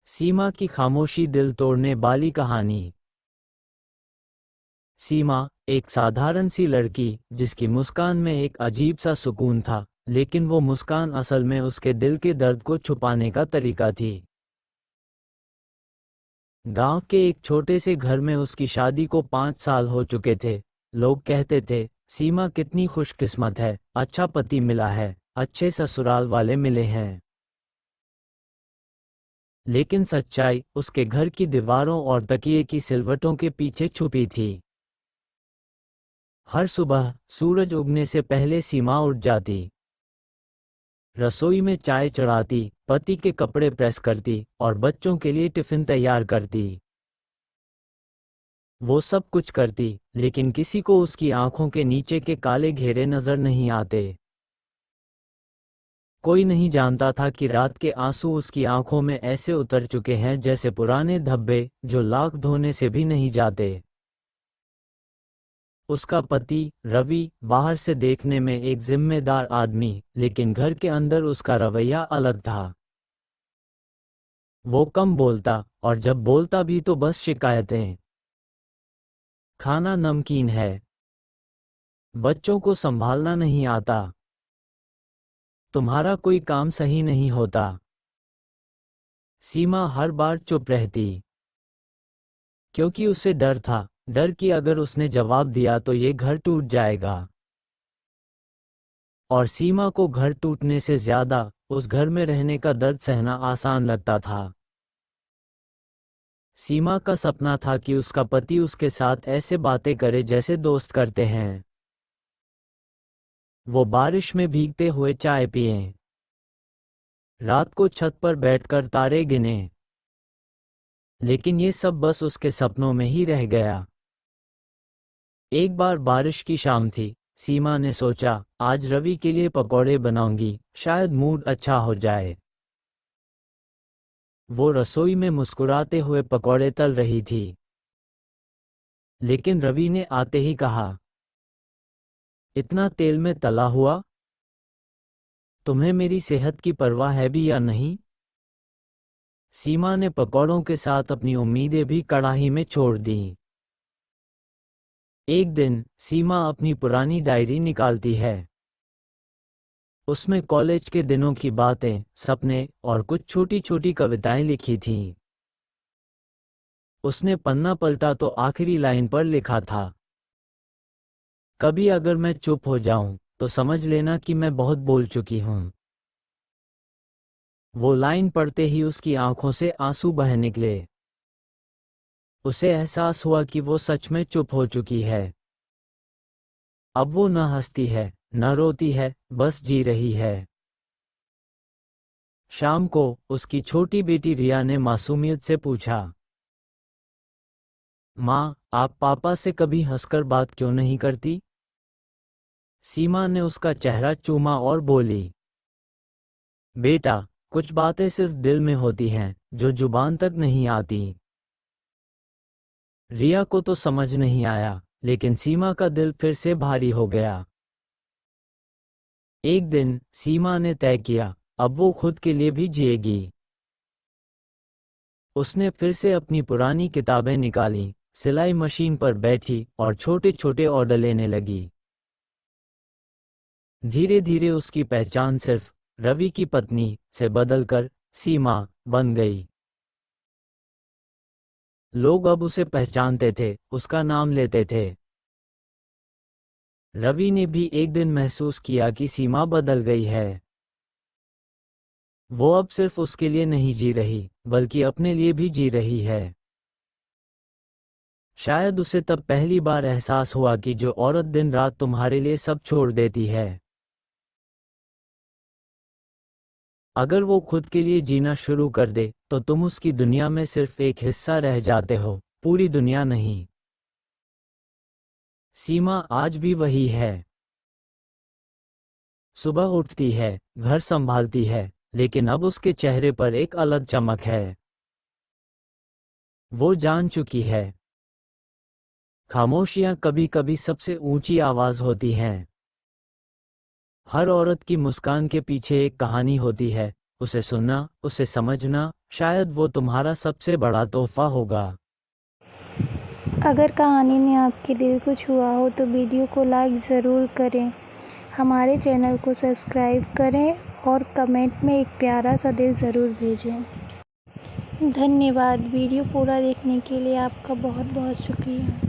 सीमा की खामोशी दिल तोड़ने वाली कहानी। सीमा एक साधारण सी लड़की जिसकी मुस्कान में एक अजीब सा सुकून था, लेकिन वो मुस्कान असल में उसके दिल के दर्द को छुपाने का तरीका थी। गांव के एक छोटे से घर में उसकी शादी को 5 साल हो चुके थे। लोग कहते थे, सीमा कितनी खुशकिस्मत है, अच्छा पति मिला है, अच्छे ससुराल वाले मिले हैं। लेकिन सच्चाई उसके घर की दीवारों और तकिए की सिलवटों के पीछे छुपी थी। हर सुबह सूरज उगने से पहले सीमा उठ जाती, रसोई में चाय चढ़ाती, पति के कपड़े प्रेस करती और बच्चों के लिए टिफिन तैयार करती। वो सब कुछ करती, लेकिन किसी को उसकी आंखों के नीचे के काले घेरे नजर नहीं आते। कोई नहीं जानता था कि रात के आंसू उसकी आंखों में ऐसे उतर चुके हैं जैसे पुराने धब्बे जो लाख धोने से भी नहीं जाते। उसका पति रवि बाहर से देखने में एक जिम्मेदार आदमी, लेकिन घर के अंदर उसका रवैया अलग था। वो कम बोलता, और जब बोलता भी तो बस शिकायतें। खाना नमकीन है, बच्चों को संभालना नहीं आता, तुम्हारा कोई काम सही नहीं होता। सीमा हर बार चुप रहती, क्योंकि उसे डर था, डर कि अगर उसने जवाब दिया तो ये घर टूट जाएगा। और सीमा को घर टूटने से ज्यादा उस घर में रहने का दर्द सहना आसान लगता था। सीमा का सपना था कि उसका पति उसके साथ ऐसे बातें करे जैसे दोस्त करते हैं। वो बारिश में भीगते हुए चाय पिए, रात को छत पर बैठकर तारे गिने। लेकिन ये सब बस उसके सपनों में ही रह गया। एक बार बारिश की शाम थी। सीमा ने सोचा, आज रवि के लिए पकौड़े बनाऊंगी, शायद मूड अच्छा हो जाए। वो रसोई में मुस्कुराते हुए पकौड़े तल रही थी, लेकिन रवि ने आते ही कहा, इतना तेल में तला हुआ? तुम्हें मेरी सेहत की परवाह है भी या नहीं? सीमा ने पकौड़ों के साथ अपनी उम्मीदें भी कड़ाही में छोड़ दी। एक दिन सीमा अपनी पुरानी डायरी निकालती है। उसमें कॉलेज के दिनों की बातें, सपने और कुछ छोटी छोटी कविताएं लिखी थीं। उसने पन्ना पलटा तो आखिरी लाइन पर लिखा था, कभी अगर मैं चुप हो जाऊं तो समझ लेना कि मैं बहुत बोल चुकी हूं। वो लाइन पढ़ते ही उसकी आंखों से आंसू बह निकले। उसे एहसास हुआ कि वो सच में चुप हो चुकी है। अब वो न हंसती है, न रोती है, बस जी रही है। शाम को उसकी छोटी बेटी रिया ने मासूमियत से पूछा, माँ, आप पापा से कभी हंसकर बात क्यों नहीं करती? सीमा ने उसका चेहरा चूमा और बोली, बेटा, कुछ बातें सिर्फ दिल में होती हैं, जो जुबान तक नहीं आती। रिया को तो समझ नहीं आया, लेकिन सीमा का दिल फिर से भारी हो गया। एक दिन सीमा ने तय किया, अब वो खुद के लिए भी जिएगी। उसने फिर से अपनी पुरानी किताबें निकाली, सिलाई मशीन पर बैठी और छोटे छोटे ऑर्डर लेने लगी। धीरे धीरे उसकी पहचान सिर्फ रवि की पत्नी से बदलकर सीमा बन गई। लोग अब उसे पहचानते थे, उसका नाम लेते थे। रवि ने भी एक दिन महसूस किया कि सीमा बदल गई है। वो अब सिर्फ उसके लिए नहीं जी रही, बल्कि अपने लिए भी जी रही है। शायद उसे तब पहली बार एहसास हुआ कि जो औरत दिन रात तुम्हारे लिए सब छोड़ देती है, अगर वो खुद के लिए जीना शुरू कर दे तो तुम उसकी दुनिया में सिर्फ एक हिस्सा रह जाते हो, पूरी दुनिया नहीं। सीमा आज भी वही है। सुबह उठती है, घर संभालती है, लेकिन अब उसके चेहरे पर एक अलग चमक है। वो जान चुकी है, खामोशियां कभी कभी सबसे ऊंची आवाज होती हैं। हर औरत की मुस्कान के पीछे एक कहानी होती है, उसे सुनना, उसे समझना शायद वो तुम्हारा सबसे बड़ा तोहफा होगा। अगर कहानी ने आपके दिल को छुआ हो तो वीडियो को लाइक ज़रूर करें, हमारे चैनल को सब्सक्राइब करें और कमेंट में एक प्यारा सा दिल ज़रूर भेजें। धन्यवाद। वीडियो पूरा देखने के लिए आपका बहुत बहुत शुक्रिया।